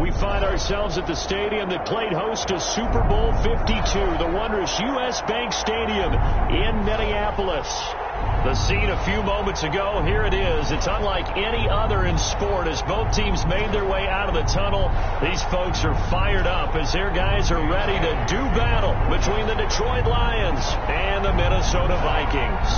We find ourselves at the stadium that played host to Super Bowl 52, the wondrous U.S. Bank Stadium in Minneapolis. The scene a few moments ago, here it is. It's unlike any other in sport as both teams made their way out of the tunnel. These folks are fired up as their guys are ready to do battle between the Detroit Lions and the Minnesota Vikings.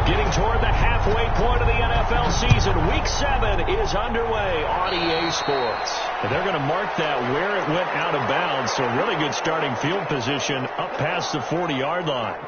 Getting toward the halfway point of the NFL season, Week 7 is underway on EA Sports. And they're going to mark that where it went out of bounds, so really good starting field position up past the 40-yard line.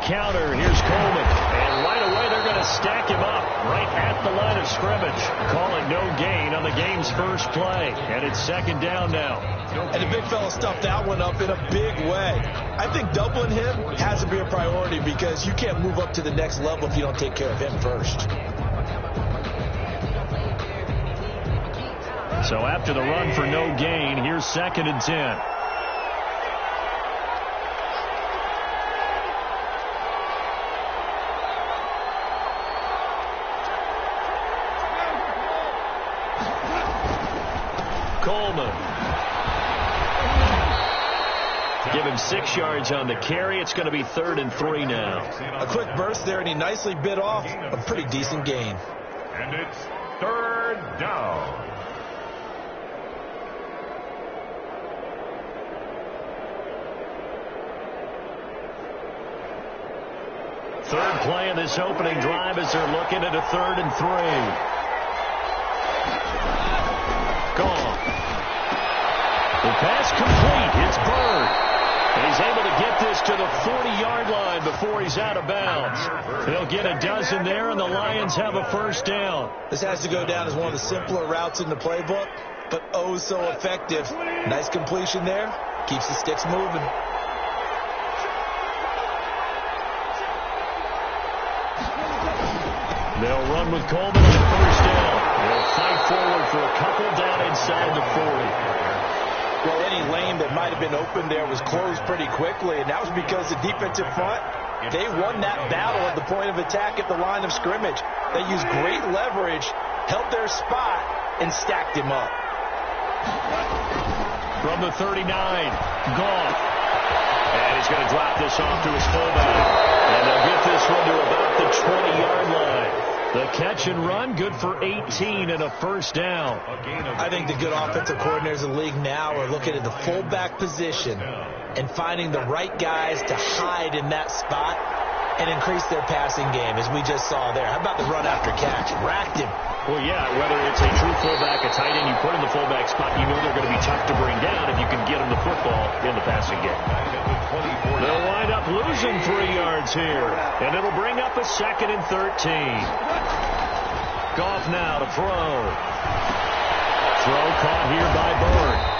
Counter, here's Coleman, and right away they're going to stack him up right at the line of scrimmage. Call it no gain on the game's first play, and it's second down now. And the big fella stuffed that one up in a big way. I think doubling him has to be a priority because you can't move up to the next level if you don't take care of him first. So after the run for no gain, here's 2nd and 10. Coleman. Give him 6 yards on the carry. It's going to be 3rd and 3 now. A quick burst there, and he nicely bit off a pretty decent gain. And it's 3rd down. Third play of this opening drive as they're looking at a 3rd and 3. Gone. The pass complete. It's Bird. And he's able to get this to the 40-yard line before he's out of bounds. They'll get a dozen there, and the Lions have a first down. This has to go down as one of the simpler routes in the playbook, but oh so effective. Nice completion there. Keeps the sticks moving. They'll run with Coleman on first down. They'll fight forward for a couple down inside the 40. Well, any lane that might have been open there was closed pretty quickly, and that was because the defensive front, they won that battle at the point of attack at the line of scrimmage. They used great leverage, held their spot, and stacked him up. From the 39, Goff. And he's going to drop this off to his fullback. And they'll get this one to about the 20-yard line. The catch and run, good for 18 and a first down. I think the good offensive coordinators in the league now are looking at the fullback position and finding the right guys to hide in that spot and increase their passing game, as we just saw there. How about the run after catch? Racked him. Well, yeah, whether it's a true fullback, a tight end, you put in the fullback spot, you know they're going to be tough to bring down if you can get them the football in the passing game. They'll wind up losing 3 yards here, and it'll bring up a 2nd and 13. Goff now to throw. Throw caught here by Bird.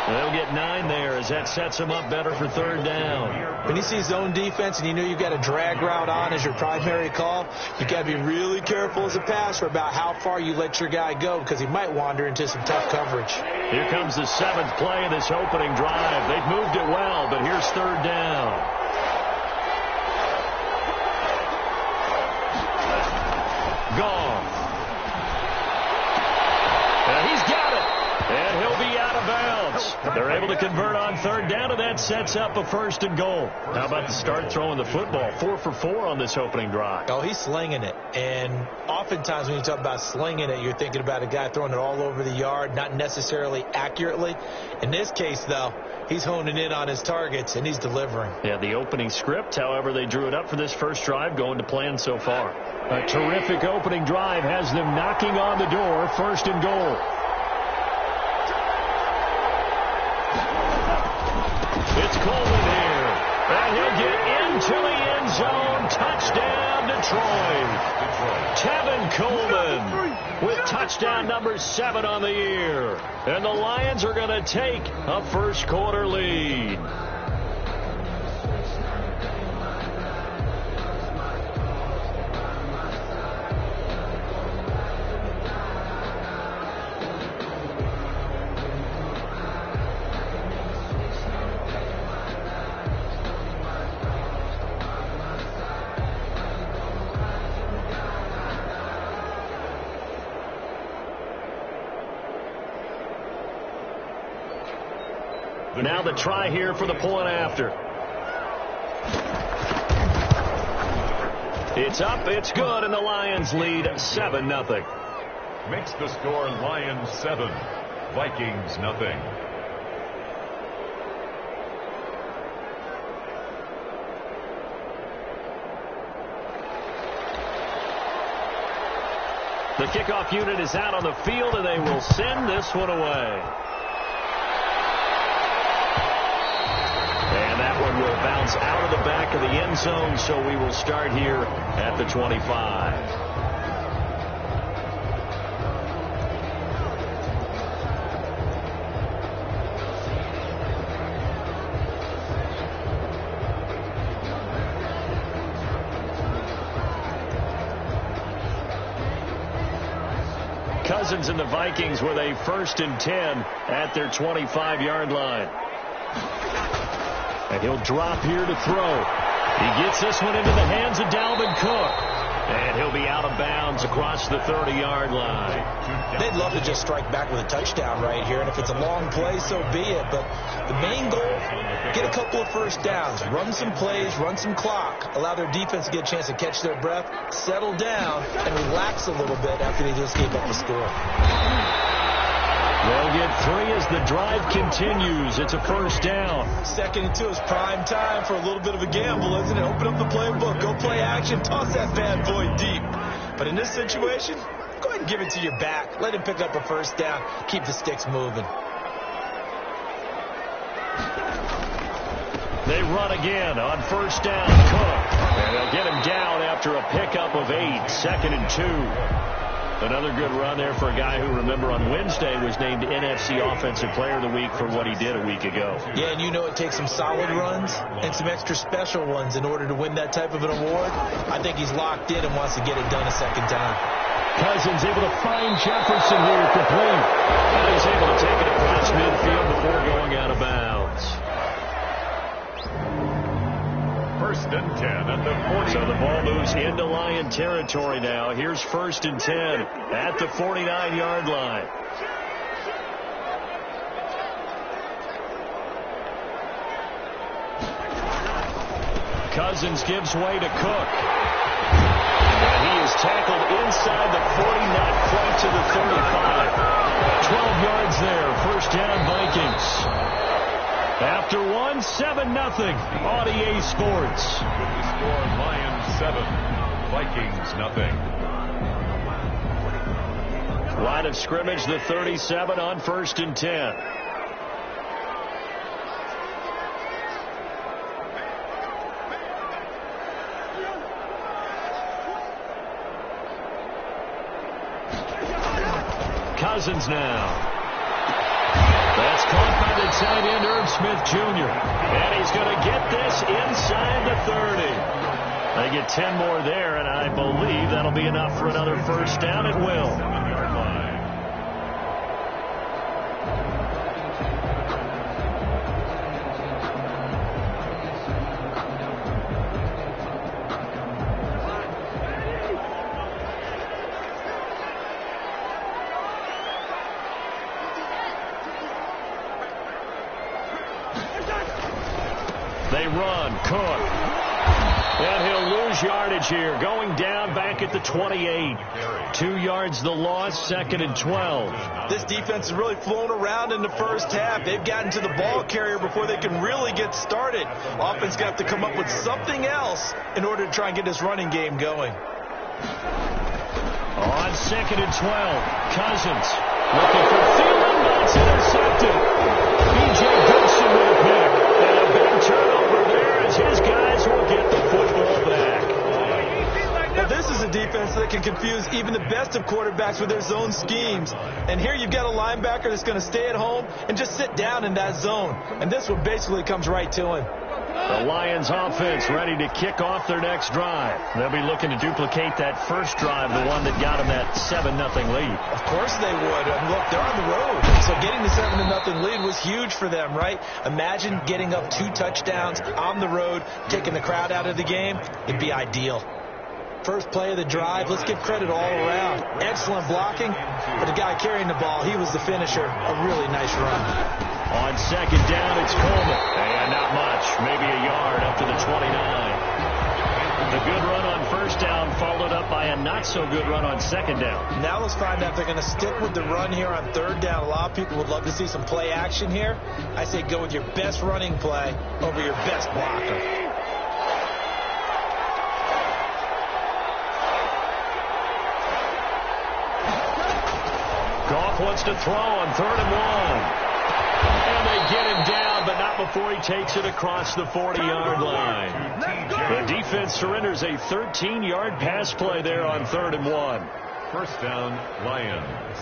They'll get 9 there as that sets them up better for 3rd down. When you see zone defense and you know you've got a drag route on as your primary call, you got to be really careful as a passer about how far you let your guy go because he might wander into some tough coverage. Here comes the 7th play of this opening drive. They've moved it well, but here's 3rd down. Goff. And he's got it. And he'll be out of bounds. They're able to convert on 3rd down, and that sets up a 1st and goal. How about the start throwing the football? 4 for 4 on this opening drive. Oh, he's slinging it. And oftentimes when you talk about slinging it, you're thinking about a guy throwing it all over the yard, not necessarily accurately. In this case, though, he's honing in on his targets, and he's delivering. Yeah, the opening script, however, they drew it up for this first drive, going to plan so far. A terrific opening drive has them knocking on the door, 1st and goal. It's Coleman here. And he'll get into the end zone. Touchdown, Detroit. Tevin Coleman with touchdown number 7 on the year. And the Lions are going to take a first quarter lead. Now the try here for the point after. It's up, it's good, and the Lions lead 7-0. Makes the score Lions 7, Vikings nothing. The kickoff unit is out on the field, and they will send this one away. And that one will bounce out of the back of the end zone, so we will start here at the 25. Cousins and the Vikings with a 1st and 10 at their 25-yard line. And he'll drop here to throw. He gets this one into the hands of Dalvin Cook. And he'll be out of bounds across the 30-yard line. They'd love to just strike back with a touchdown right here. And if it's a long play, so be it. But the main goal, get a couple of first downs. Run some plays, run some clock. Allow their defense to get a chance to catch their breath, settle down, and relax a little bit after they just gave up the score. They'll get 3 as the drive continues. It's a first down. 2nd and 2 is prime time for a little bit of a gamble, isn't it? Open up the playbook, go play action, toss that bad boy deep. But in this situation, go ahead and give it to your back. Let him pick up a first down. Keep the sticks moving. They run again on first down. Cook. And they'll get him down after a pickup of 8. 2nd and 2. Another good run there for a guy who, remember, on Wednesday was named NFC Offensive Player of the Week for what he did a week ago. Yeah, and you know it takes some solid runs and some extra special ones in order to win that type of an award. I think he's locked in and wants to get it done a second time. Cousins able to find Jefferson here complete. And he's able to take it across midfield before going out of bounds. 1st and 10 at the 40. So the ball moves into Lion territory now. Here's 1st and 10 at the 49-yard line. Cousins gives way to Cook. And he is tackled inside the 40, not quite to the 35. 12 yards there. First down, Vikings. After 1, 7-0 on EA Sports. With the score, Lions 7, Vikings nothing. Line of scrimmage, the 37 on 1st and 10. Cousins now. That's caught by the tight end, Irv Smith Jr. And he's going to get this inside the 30. They get 10 more there, and I believe that'll be enough for another first down. It will. They run. Cook. And he'll lose yardage here. Going down back at the 28. 2 yards the loss. 2nd and 12. This defense is really flown around in the first half. They've gotten to the ball carrier before they can really get started. Offense got to come up with something else in order to try and get this running game going. On 2nd and 12. Cousins looking for Thielen. That's intercepted. B.J. Goodson with a pick. And a big turnover there as his guys will get the football back. Well, a defense that can confuse even the best of quarterbacks with their zone schemes. And here you've got a linebacker that's going to stay at home and just sit down in that zone. And this one basically comes right to him. The Lions offense ready to kick off their next drive. They'll be looking to duplicate that first drive, the one that got them that 7-0 lead. Of course they would. And look, they're on the road. So getting the 7-0 lead was huge for them, right? Imagine getting up 2 touchdowns on the road, taking the crowd out of the game. It'd be ideal. First play of the drive, let's give credit all around. Excellent blocking, but the guy carrying the ball, he was the finisher. A really nice run. On second down, it's Coleman. And not much, maybe a yard up to the 29. The good run on first down followed up by a not-so-good run on second down. Now let's find out if they're going to stick with the run here on third down. A lot of people would love to see some play action here. I say go with your best running play over your best blocker. Goff wants to throw on 3rd and 1. And they get him down, but not before he takes it across the 40-yard line. The defense surrenders a 13-yard pass play there on 3rd and 1. First down, Lions.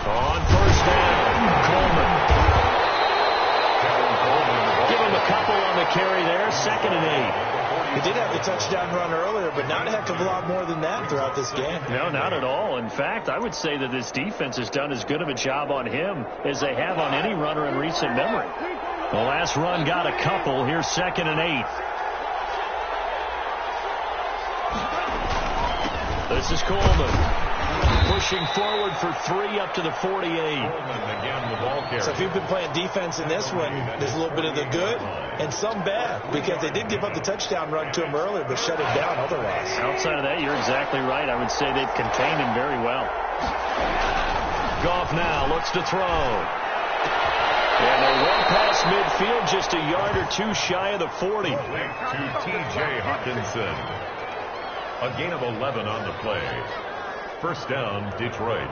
On first down, Coleman. Give him a couple on the carry there, 2nd and 8. He did have the touchdown run earlier, but not a heck of a lot more than that throughout this game. No, not at all. In fact, I would say that this defense has done as good of a job on him as they have on any runner in recent memory. The last run got a couple. Here's 2nd and 8. This is Coleman. Pushing forward for 3 up to the 48. Again, the ball carrier. So if you've been playing defense in this one, there's a little bit of the good and some bad, because they did give up the touchdown run to him earlier, but shut it down otherwise. Outside of that, you're exactly right. I would say they've contained him very well. Goff now looks to throw. And they run past midfield, just a yard or 2 shy of the 40. To T.J. Hawkinson. A gain of 11 on the play. First down, Detroit.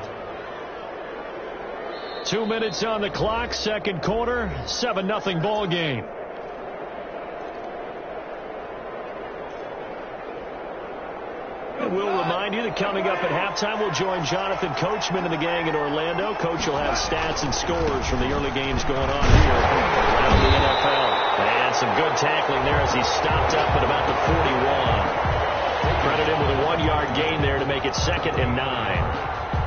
2 minutes on the clock, second quarter, 7-0 ball game. We'll remind you that coming up at halftime, we'll join Jonathan Coachman and the gang in Orlando. Coach will have stats and scores from the early games going on here around the NFL. And some good tackling there as he stopped up at about the 41. Credit him with a 1-yard gain there to make it 2nd and 9.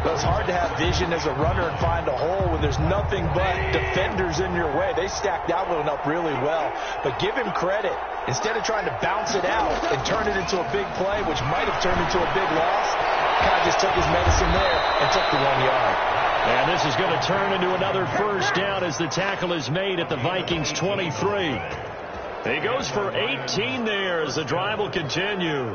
Well, it's hard to have vision as a runner and find a hole when there's nothing but defenders in your way. They stacked that one up really well. But give him credit. Instead of trying to bounce it out and turn it into a big play, which might have turned into a big loss, kind of just took his medicine there and took the 1 yard. And this is going to turn into another first down as the tackle is made at the Vikings 23. He goes for 18 there as the drive will continue.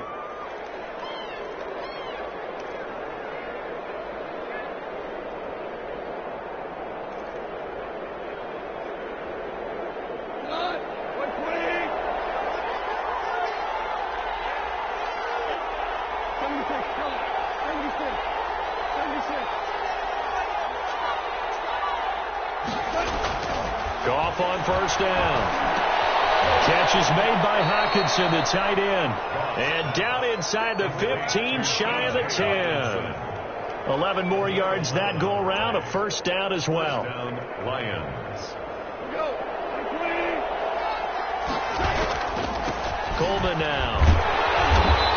Goff on first down. Catch is made by Hawkinson, the tight end. And down inside the 15, shy of the 10. 11 more yards that go around, a first down as well. Down, Lions. Coleman now.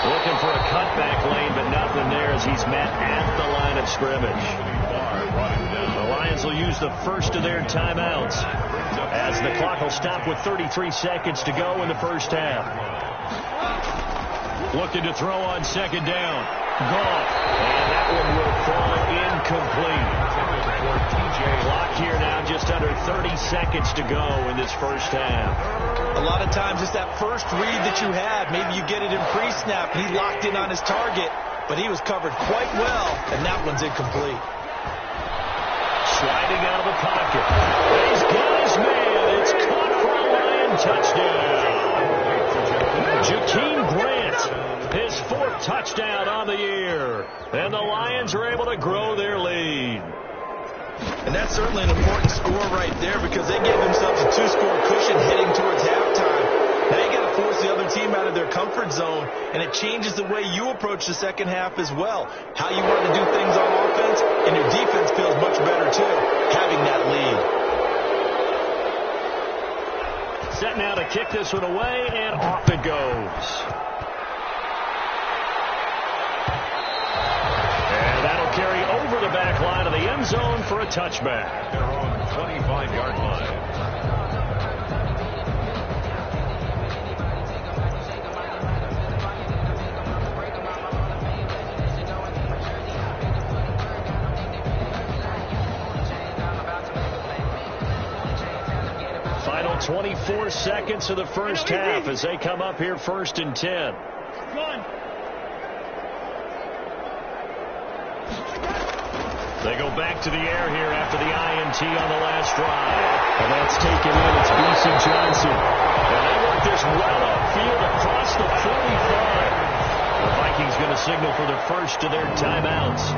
Looking for a cutback lane, but nothing there as he's met at the line of scrimmage. The Lions will use the first of their timeouts as the clock will stop with 33 seconds to go in the first half. Looking to throw on second down. Goff. And that one will fall incomplete. Clock here now just under 30 seconds to go in this first half. A lot of times it's that first read that you have. Maybe you get it in pre-snap and he locked in on his target, but he was covered quite well, and that one's incomplete. Sliding out of the pocket. He's got his man. It's caught for a Lion touchdown. Jakeem Grant, his 4th touchdown on the year. And the Lions are able to grow their lead. And that's certainly an important score right there because they gave themselves a 2-score cushion heading towards halftime. Now you got to force the other team out of their comfort zone, and it changes the way you approach the second half as well. How you want to do things on offense, and your defense feels much better too, having that lead. Set now to kick this one away, and off it goes. And that'll carry over the back line of the end zone for a touchback. Their own 25-yard line. Final 24 seconds of the first half as they come up here 1st and 10. They go back to the air here after the INT on the last drive. And that's taken in. It's B.C. Johnson. And they work this well upfield across the 45. The Vikings going to signal for the first of their timeouts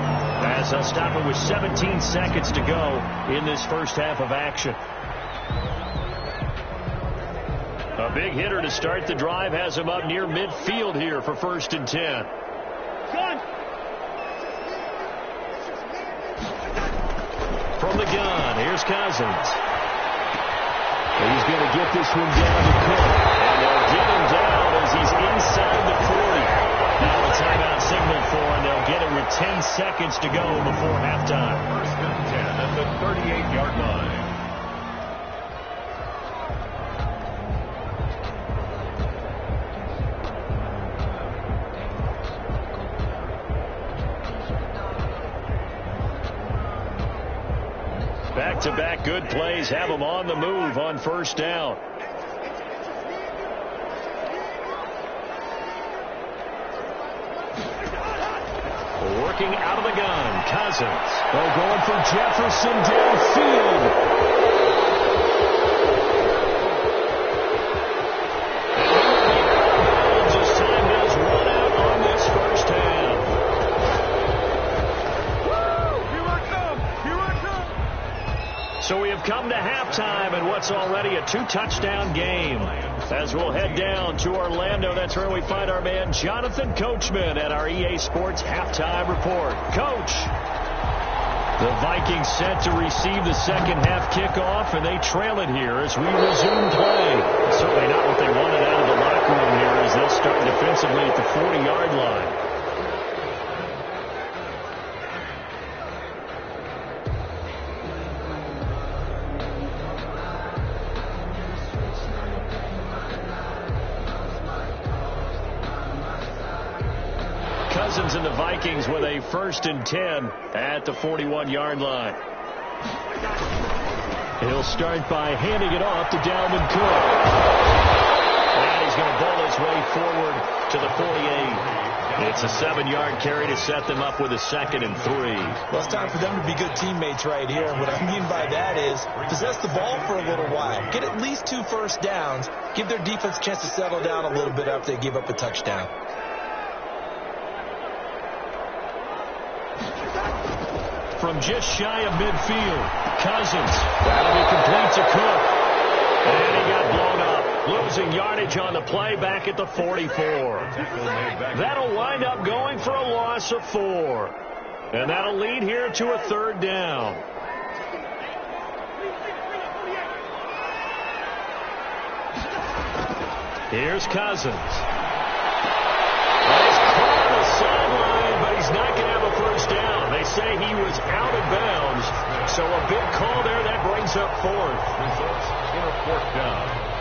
as they'll stop it with 17 seconds to go in this first half of action. A big hitter to start the drive has him up near midfield here for 1st and 10. From the gun, here's Cousins. He's going to get this one down to Cook. And they'll get him down as he's inside the 40. Now a timeout signaled for, and they'll get it with 10 seconds to go before halftime. 1st and 10 at the 38-yard line. Back-to-back good plays have them on the move on 1st down. Working out of the gun, Cousins. They're going for Jefferson downfield. As time does run out on this first half. So we have come to halftime in what's already a 2-touchdown game. As we'll head down to Orlando, that's where we find our man Jonathan Coachman at our EA Sports Halftime Report. Coach, the Vikings set to receive the second half kickoff, and they trail it here as we resume play. Certainly not what they wanted out of the locker room here as they'll start defensively at the 40-yard line. Cousins and the Vikings with a 1st and 10 at the 41-yard line. He'll start by handing it off to Dalvin Cook. And he's going to bowl his way forward to the 48. It's a 7-yard carry to set them up with a 2nd and 3. Well, it's time for them to be good teammates right here. And what I mean by that is possess the ball for a little while. Get at least 2 first downs. Give their defense a chance to settle down a little bit after they give up a touchdown. From just shy of midfield, Cousins. That'll be complete to Cook. And he got blown up, losing yardage on the play back at the 44. That'll wind up going for a loss of 4. And that'll lead here to a 3rd down. Here's Cousins. He's caught on the sideline, but he's not going to have a first down. They say he was out of bounds, so a big call there that brings up 4th. Results in a 4th down.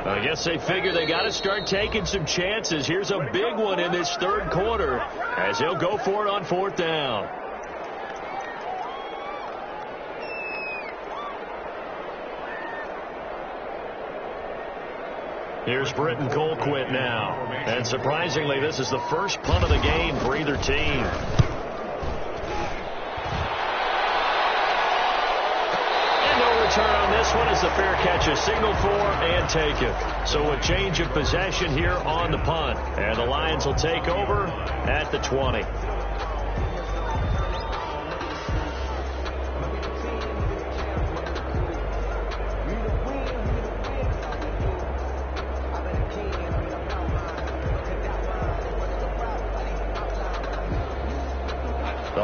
I guess they figure they got to start taking some chances. Here's a big one in this third quarter as he'll go for it on 4th down. Here's Britton Colquitt now. And surprisingly, this is the first punt of the game for either team. Return on this one is the fair catch is signaled for and taken. So a change of possession here on the punt. And the Lions will take over at the 20.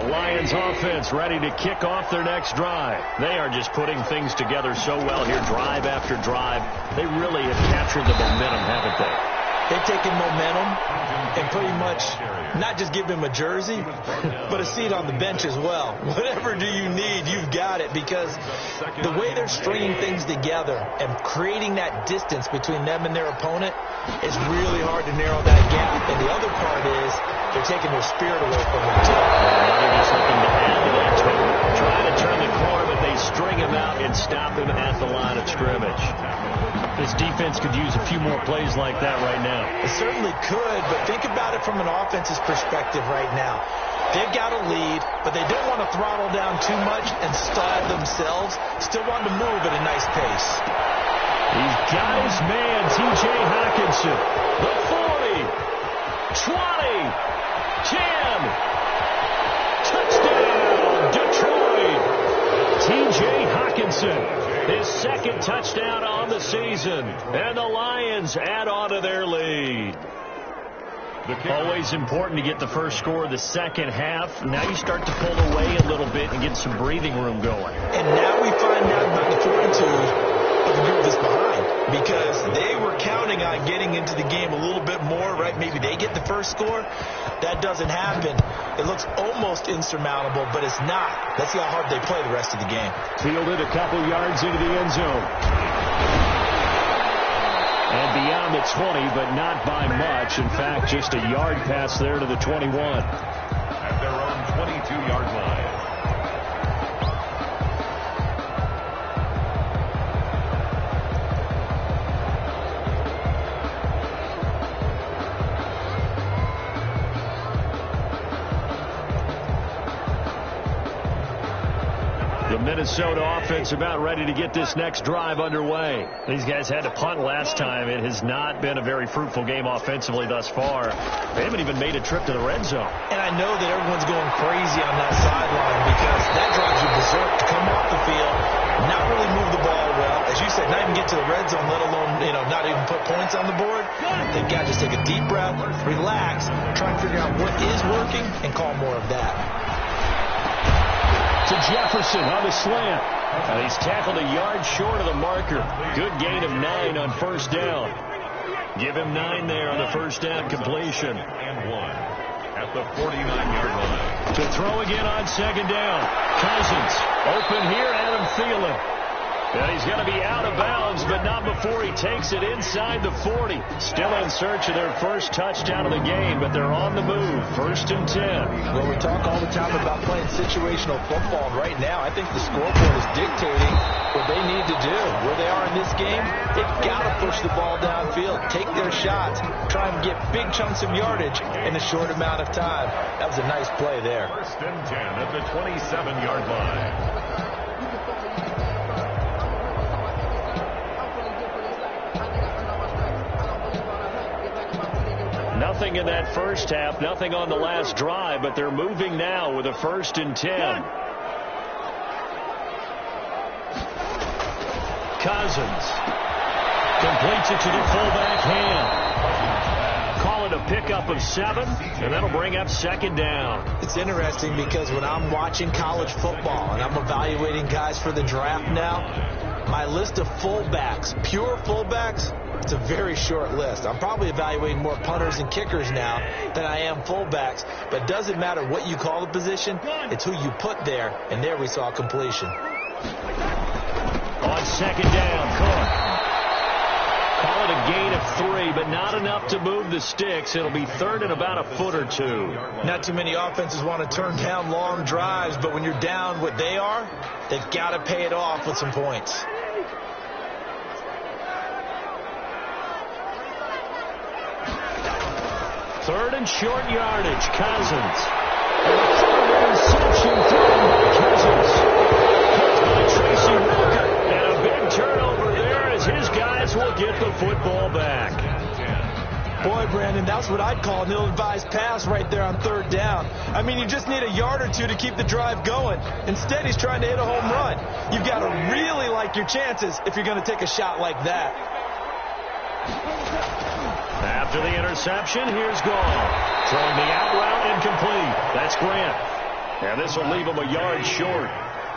Lions offense ready to kick off their next drive. They are just putting things together so well here, drive after drive. They really have captured the momentum, haven't they? They've taken momentum and pretty much not just give him a jersey, but a seat on the bench as well. Whatever do you need, you've got it, because the way they're stringing things together and creating that distance between them and their opponent is really hard to narrow that gap. And the other part is they're taking their spirit away from them, too. They're just looking to add to that total. Trying to turn the corner, but they string him out and stop him at the line of scrimmage. This defense could use a few more plays like that right now. It certainly could, but think about it from an offense's perspective right now. They've got a lead, but they don't want to throttle down too much and stall themselves. Still want to move at a nice pace. He's got his man, T.J. Hockenson. The 40, 20, 10. Touchdown, Detroit. T.J. Hockenson. His second touchdown on the season. And the Lions add on to their lead. Always important to get the first score of the second half. Now you start to pull away a little bit and get some breathing room going. And now we find out about the fortitude of the group that's behind, because they were counting on getting into the game a little bit more, right? Maybe they get the first score. That doesn't happen. It looks almost insurmountable, but it's not. Let's see how hard they play the rest of the game. Fielded a couple yards into the end zone. And beyond the 20, but not by much. In fact, just a yard pass there to the 21. At their own 22-yard line. The Minnesota offense about ready to get this next drive underway. These guys had to punt last time. It has not been a very fruitful game offensively thus far. They haven't even made a trip to the red zone. And I know that everyone's going crazy on that sideline, because that drives you berserk to come off the field, not really move the ball well. As you said, not even get to the red zone, let alone, not even put points on the board. They've got to just take a deep breath, relax, try and figure out what is working, and call more of that. To Jefferson on the slant. And he's tackled a yard short of the marker. Good gain of 9 on first down. Give him 9 there on the first down completion. And 1 at the 49-yard line. To throw again on second down. Cousins open here, Adam Thielen. And he's going to be out of bounds, but not before he takes it inside the 40. Still in search of their first touchdown of the game, but they're on the move. 1st and 10. Well, we talk all the time about playing situational football. Right now, I think the scoreboard is dictating what they need to do. Where they are in this game, they've got to push the ball downfield, take their shots, try and get big chunks of yardage in a short amount of time. That was a nice play there. 1st and 10 at the 27-yard line. Nothing in that first half, nothing on the last drive, but they're moving now with a 1st and 10. Cousins completes it to the fullback hand. Call it a pickup of 7, and that'll bring up 2nd down. It's interesting because when I'm watching college football and I'm evaluating guys for the draft now, my list of fullbacks, pure fullbacks, it's a very short list. I'm probably evaluating more punters and kickers now than I am fullbacks. But it doesn't matter what you call the position. It's who you put there. And there we saw completion. On 2nd down, Cook. Call it with a gain of 3, but not enough to move the sticks. It'll be third and about a foot or two. Not too many offenses want to turn down long drives, but when you're down what they are, they've got to pay it off with some points. Third and short yardage, Cousins. Interception thrown by Cousins. Caught by Tracy Walker. And a big turnover there as his guys will get the football back. Boy, Brandon, that's what I'd call an ill-advised pass right there on third down. I mean, you just need a yard or two to keep the drive going. Instead, he's trying to hit a home run. You've got to really like your chances if you're going to take a shot like that. After the interception, here's Gall. Throwing the out route incomplete. That's Grant. And this will leave him a yard short.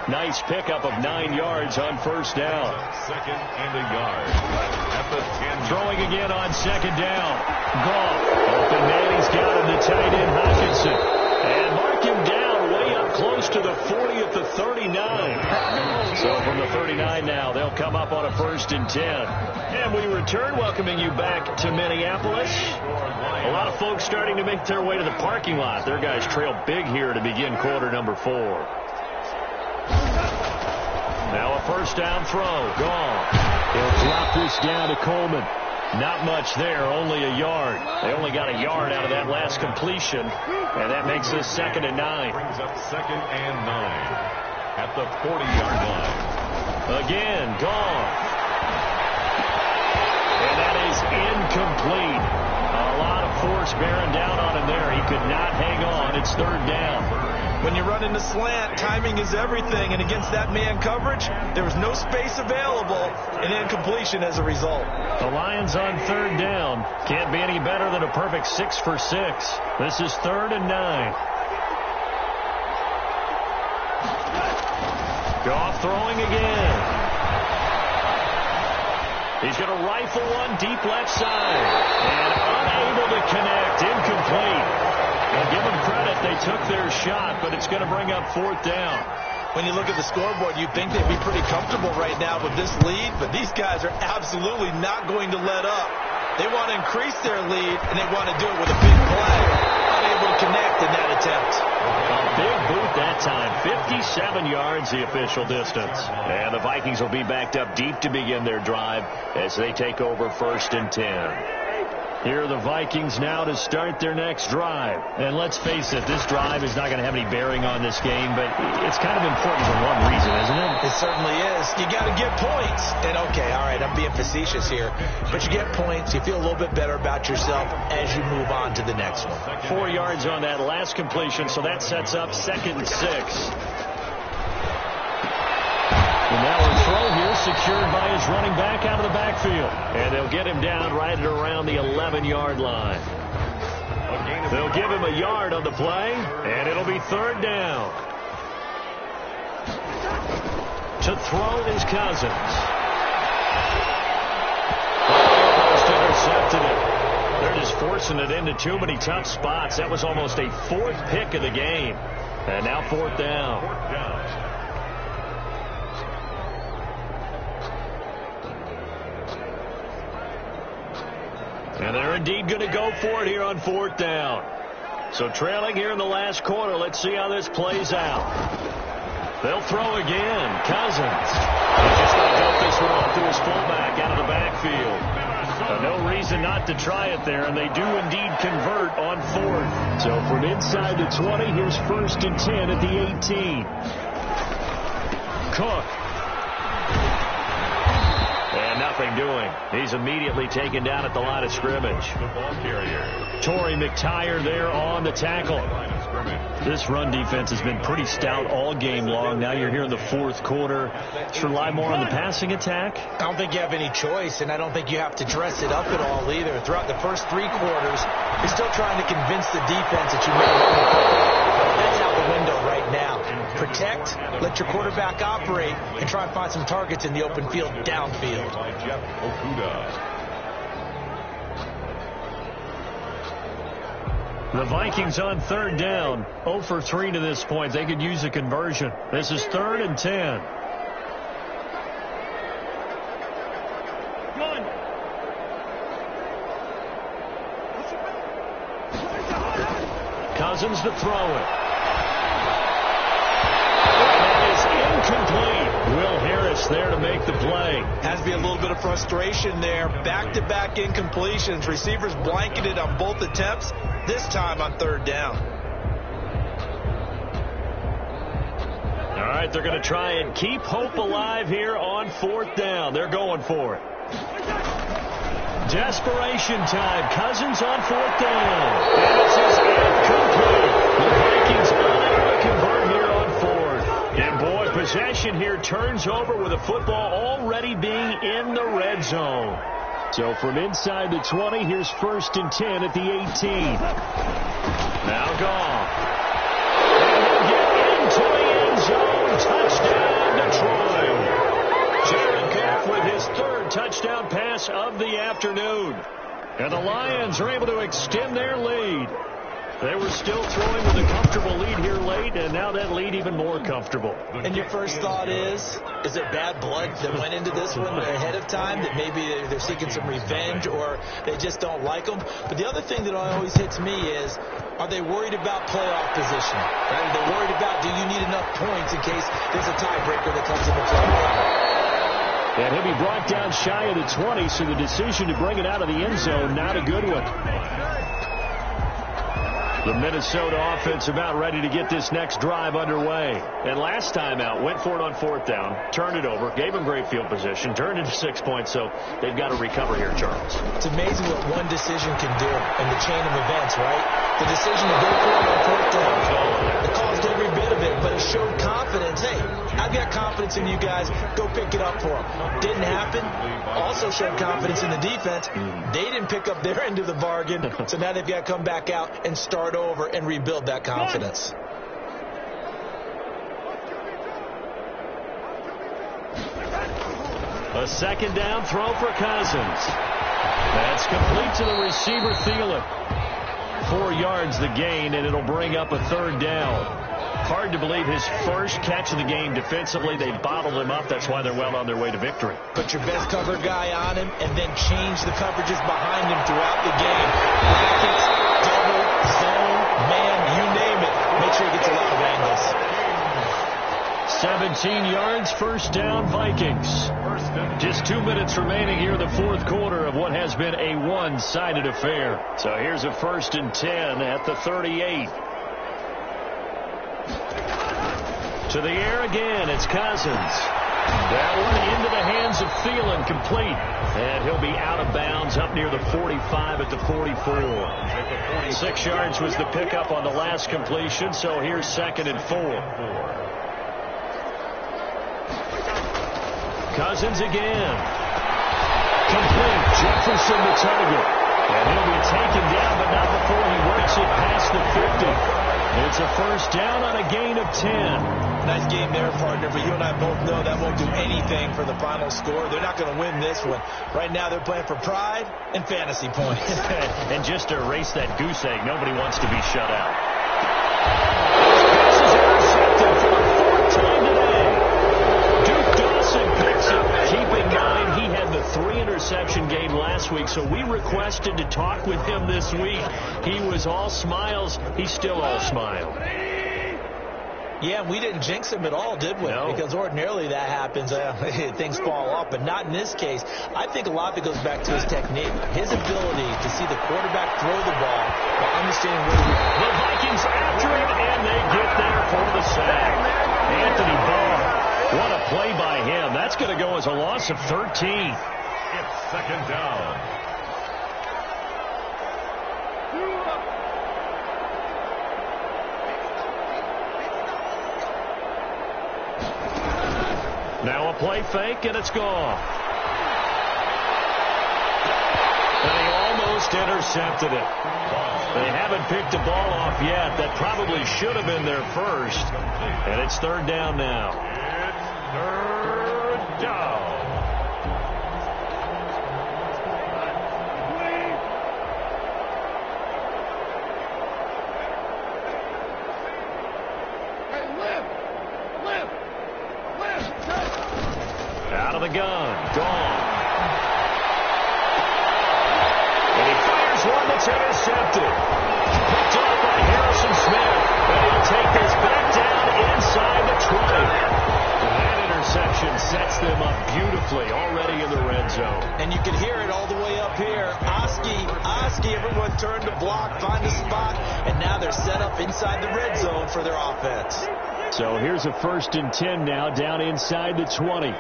Nice pickup of 9 yards on first down. Second and a yard. At the 10. Throwing again on second down. Gall. Open man, he's got him, the tight end, Hockenson. And mark him down way up close to the 40 at the 39. So from the 39 now, they'll come up on a 1st and 10. And we return, welcoming you back to Minneapolis. A lot of folks starting to make their way to the parking lot. Their guys trail big here to begin quarter number 4. Now a first down throw. Gone. He'll drop this down to Coleman. Not much there, only a yard. They only got a yard out of that last completion, and that makes this 2nd and 9. Brings up 2nd and 9 at the 40-yard line. Again, gone. And that is incomplete. A lot of force bearing down on him there. He could not hang on. It's 3rd down. When you run in the slant, timing is everything, and against that man coverage, there was no space available, and incompletion as a result. The Lions on 3rd down. Can't be any better than a perfect 6 for 6. This is 3rd and 9. Goff throwing again. He's going to rifle one deep left side. And unable to connect. Incomplete. Well, give them credit. They took their shot, but it's going to bring up 4th down. When you look at the scoreboard, you'd think they'd be pretty comfortable right now with this lead, but these guys are absolutely not going to let up. They want to increase their lead, and they want to do it with a big play. Unable to connect in that attempt. A big boot that time. 57 yards the official distance. And the Vikings will be backed up deep to begin their drive as they take over 1st and 10. Here are the Vikings now to start their next drive. And let's face it, this drive is not going to have any bearing on this game, but it's kind of important for one reason, isn't it? It certainly is. You got to get points. And, okay, all right, I'm being facetious here. But you get points, you feel a little bit better about yourself as you move on to the next one. 4 yards on that last completion, so that sets up 2nd and 6. And now a throw here secured by his running back out of the backfield. And they'll get him down right at around the 11-yard line. They'll give him a yard on the play, and it'll be 3rd down. To throw is Cousins. Almost intercepted it. They're just forcing it into too many tough spots. That was almost a 4th pick of the game. And now 4th down. And they're indeed going to go for it here on 4th down. So trailing here in the last quarter. Let's see how this plays out. They'll throw again. Cousins. He's just going to dump this one off to his fullback out of the backfield. No reason not to try it there, and they do indeed convert on 4th. So from inside the 20, here's 1st and 10 at the 18. Cook. And nothing doing. He's immediately taken down at the line of scrimmage. The ball carrier. Torrey McTyer there on the tackle. This run defense has been pretty stout all game long. Now you're here in the 4th quarter. Should rely more on the passing attack? I don't think you have any choice, and I don't think you have to dress it up at all either. Throughout the first 3 quarters, you're still trying to convince the defense that you made it. That's out the window right now. Protect, let your quarterback operate, and try and find some targets in the open field downfield. The Vikings on 3rd down, 0 for 3 to this point. They could use a conversion. This is 3rd and 10. Cousins to throw it. That is incomplete. Will Harris there to make the play. Has to be a little bit of frustration there. Back-to-back incompletions. Receivers blanketed on both attempts, this time on third down. All right, they're going to try and keep hope alive here on fourth down. They're going for it. Desperation time. Cousins on fourth down. This is incomplete. The Vikings unable to convert here on fourth. And boy, possession here turns over with the football already being in the red zone. So from inside the 20, here's 1st and 10 at the 18. Now gone. And he'll get into the end zone. Touchdown, Detroit. Jared Goff with his 3rd touchdown pass of the afternoon. And the Lions are able to extend their lead. They were still throwing with a comfortable lead here late, and now that lead even more comfortable. And your first thought is it bad blood that went into this one ahead of time, that maybe they're seeking some revenge or they just don't like them? But the other thing that always hits me is, are they worried about playoff position? Right? Are they worried about, do you need enough points in case there's a tiebreaker that comes into play? And he'll be brought down shy of the 20, so the decision to bring it out of the end zone, not a good one. The Minnesota offense about ready to get this next drive underway. And last time out, went for it on fourth down, turned it over, gave them great field position, turned into 6 points, so they've got to recover here, Charles. It's amazing what one decision can do in the chain of events, right? The decision to go for it on fourth down, it caused every bit of it, but it showed confidence. Hey, I've got confidence in you guys. Go pick it up for them. Didn't happen. Also showed confidence in the defense. They didn't pick up their end of the bargain, so now they've got to come back out and start over and rebuild that confidence. A 2nd down throw for Cousins. That's complete to the receiver, Thielen. 4 yards the gain, and it'll bring up a 3rd down. Hard to believe his first catch of the game defensively. They bottled him up. That's why they're well on their way to victory. Put your best cover guy on him and then change the coverages behind him throughout the game. Brackets, double, zone, man, you name it. Make sure he gets a lot of angles. 17 yards, 1st down, Vikings. Just 2 minutes remaining here in the 4th quarter of what has been a one-sided affair. So here's a 1st and 10 at the 38. To the air again, it's Cousins. That one into the hands of Thielen, complete. And he'll be out of bounds up near the 45 at the 44. 6 yards was the pickup on the last completion, so here's 2nd and 4. Cousins again. Complete. Jefferson the target. And he'll be taken down, but not before he works it past the 50. It's a 1st down on a gain of 10. Nice game there, partner, but you and I both know that won't do anything for the final score. They're not going to win this one. Right now they're playing for pride and fantasy points. And just to erase that goose egg, nobody wants to be shut out. Keep in mind, he had the 3-interception game last week, so we requested to talk with him this week. He was all smiles. He's still all smile. Yeah, we didn't jinx him at all, did we? No. Because ordinarily that happens. Things fall off, but not in this case. I think a lot of it goes back to his technique, his ability to see the quarterback throw the ball while understanding where the Vikings after him, and they get there for the sack. Anthony Barr, what a play by him. That's going to go as a loss of 13. It's 2nd down. Now a play fake, and it's gone. And he almost intercepted it. They haven't picked the ball off yet. That probably should have been their first. And it's 3rd down now. It's 3rd down. Out of the gun. Gone. And he fires one that's intercepted. Picked off by Harris. Wilson Smith, and he'll take this back down inside the 20. That interception sets them up beautifully already in the red zone. And you can hear it all the way up here. Oski, everyone turned to block, find a spot, and now they're set up inside the red zone for their offense. So here's a 1st and 10 now, down inside the 20.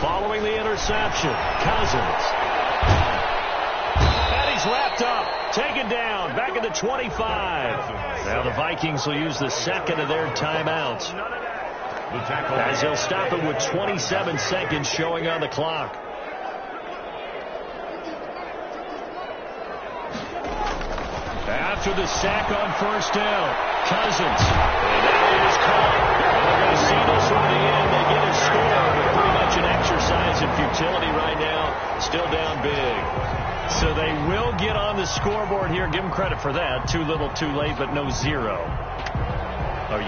Following the interception, Cousins. And he's wrapped up, taken down, back at the 25. Now the Vikings will use the second of their timeouts, as they'll stop it with 27 seconds showing on the clock. After the sack on 1st down, Cousins. And that is caught. They're going to see this one to the end. They get a score, but pretty much an exercise in futility right now. Still down big. So they will get on the scoreboard here. Give them credit for that. Too little, too late, but no zero. Oh,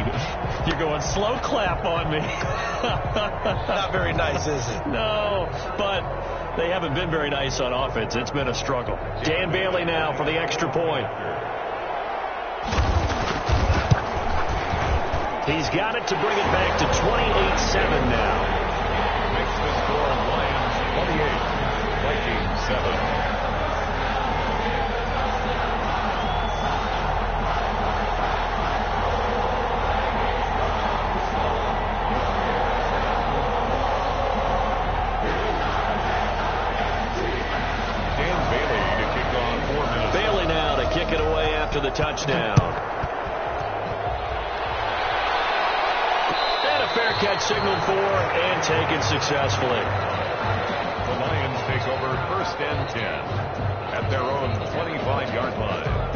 you're going slow clap on me. Not very nice, is it? No, but they haven't been very nice on offense. It's been a struggle. Dan Bailey now for the extra point. He's got it to bring it back to 28-7 now. Makes the score Lions 28, Vikings 7. Kick it away after the touchdown. And a fair catch signaled for and taken successfully. The Lions take over 1st and 10 at their own 25-yard line.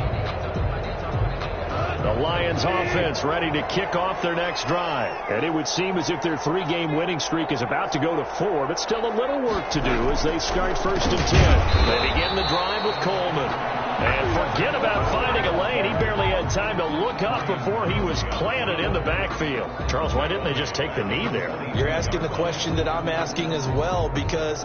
The Lions offense ready to kick off their next drive. And it would seem as if their 3-game winning streak is about to go to 4, but still a little work to do as they start 1st and 10. They begin the drive with Coleman. And forget about finding a lane. He barely had time to look up before he was planted in the backfield. Charles, why didn't they just take the knee there? You're asking the question that I'm asking as well, because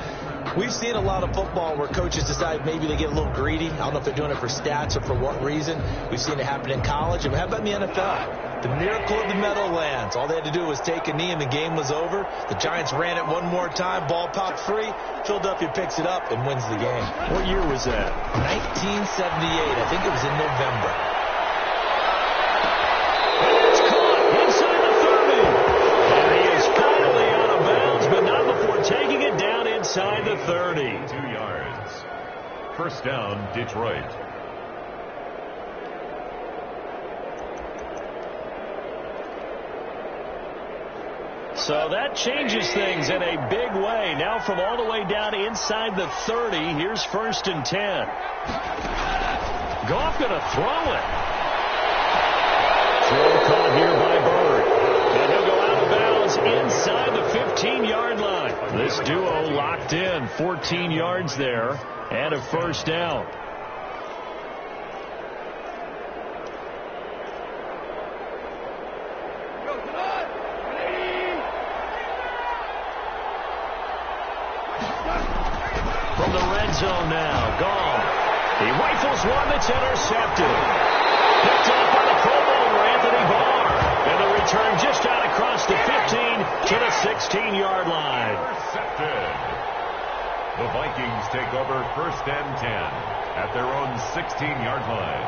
we've seen a lot of football where coaches decide maybe they get a little greedy. I don't know if they're doing it for stats or for what reason. We've seen it happen in college. And how about in the NFL? The miracle of the Meadowlands. All they had to do was take a knee and the game was over. The Giants ran it one more time. Ball popped free. Philadelphia picks it up and wins the game. What year was that? 1978. I think it was in November. It's caught inside the 30. And he is finally out of bounds, but not before taking it down inside the 30. 2 yards. 1st down, Detroit. So that changes things in a big way. Now from all the way down inside the 30, here's 1st and 10. Goff going to throw it. Throw caught here by Bird. And he'll go out of bounds inside the 15-yard line. This duo locked in, 14 yards there, and a 1st down. From the red zone now, Gall. He rifles one that's intercepted. Picked up by the Pro Bowler, Anthony Barr. And the return just out across the 15 to the 16-yard line. Intercepted. The Vikings take over 1st and 10 at their own 16-yard line.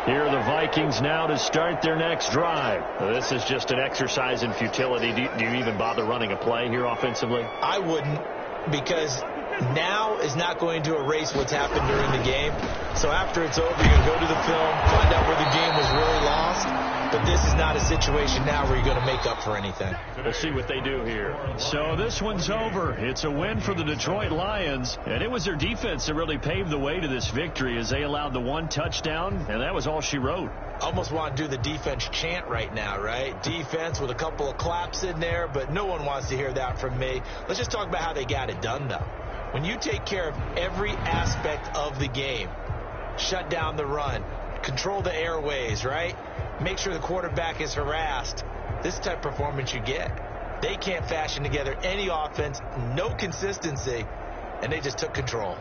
Here are the Vikings now to start their next drive. This is just an exercise in futility. Do you even bother running a play here offensively? I wouldn't, because now is not going to erase what's happened during the game. So after it's over, you're going to go to the film, find out where the game was really lost. But this is not a situation now where you're going to make up for anything. We'll see what they do here. So this one's over. It's a win for the Detroit Lions. And it was their defense that really paved the way to this victory as they allowed the 1 touchdown. And that was all she wrote. Almost want to do the defense chant right now, right? Defense with a couple of claps in there, but no one wants to hear that from me. Let's just talk about how they got it done, though. When you take care of every aspect of the game, shut down the run, control the airways, right? Make sure the quarterback is harassed. This type of performance you get. They can't fashion together any offense, no consistency, and they just took control.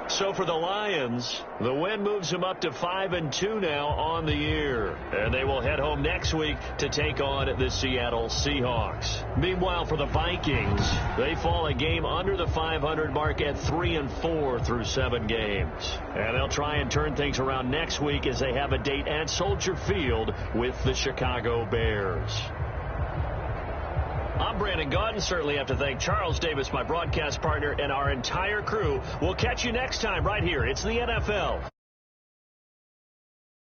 So for the Lions, the win moves them up to 5-2 now on the year. And they will head home next week to take on the Seattle Seahawks. Meanwhile, for the Vikings, they fall a game under the 500 mark at 3-4 through 7 games. And they'll try and turn things around next week as they have a date at Soldier Field with the Chicago Bears. I'm Brandon Gaudin. Certainly have to thank Charles Davis, my broadcast partner, and our entire crew. We'll catch you next time right here. It's the NFL.